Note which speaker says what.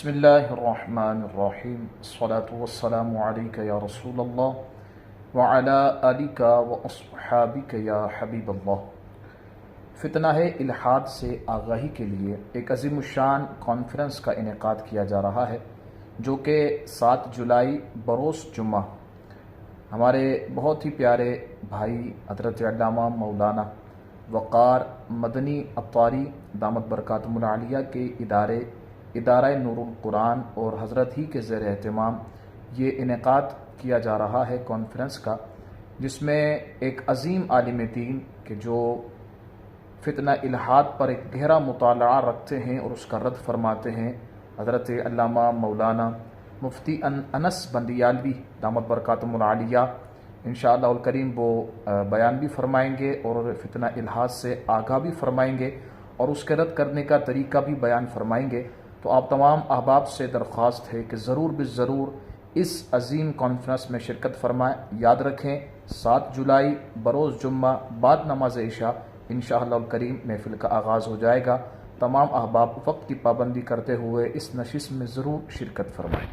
Speaker 1: بسم اللہ الرحمن الرحیم الصلاة والسلام علیک یا رسول اللہ وعلی آلک واصحابک یا حبیب اللہ۔ فتنہ الحاد سے آگاہی کے لیے ایک عظیم الشان کانفرنس کا انعقاد کیا جا رہا ہے، جو کہ 7 جولائی بروز جمعہ ہمارے بہت ہی پیارے بھائی حضرت علامہ مولانا وقار مدنی عطاری دامت برکاتہم العالیہ کے ادارہ نور القرآن اور حضرت ہی کے زیر اہتمام یہ انعقاد کیا جا رہا ہے کانفرنس کا، جس میں ایک عظیم عالم دین کہ جو فتنہ الحاد پر ایک گہرا مطالعہ رکھتے ہیں اور اس کا رد فرماتے ہیں، حضرت علامہ مولانا مفتی انس بندیالوی دامت برکاتہم العالیہ انشاءاللہ الکریم وہ بیان بھی فرمائیں گے اور فتنہ الحاد سے آگاہ بھی فرمائیں گے اور اس کے رد کرنے کا طریقہ بھی بیان فرمائیں گے۔ تو آپ تمام احباب سے درخواست ہے کہ ضرور ضرور اس عظیم کانفرنس میں شرکت فرمائیں۔ یاد رکھیں 7 جولائی بروز جمعہ بعد نماز عشاء انشاءاللہ الکریم محفل کا آغاز ہو جائے گا۔ تمام احباب وقت کی پابندی کرتے ہوئے اس نشست میں ضرور شرکت فرمائیں۔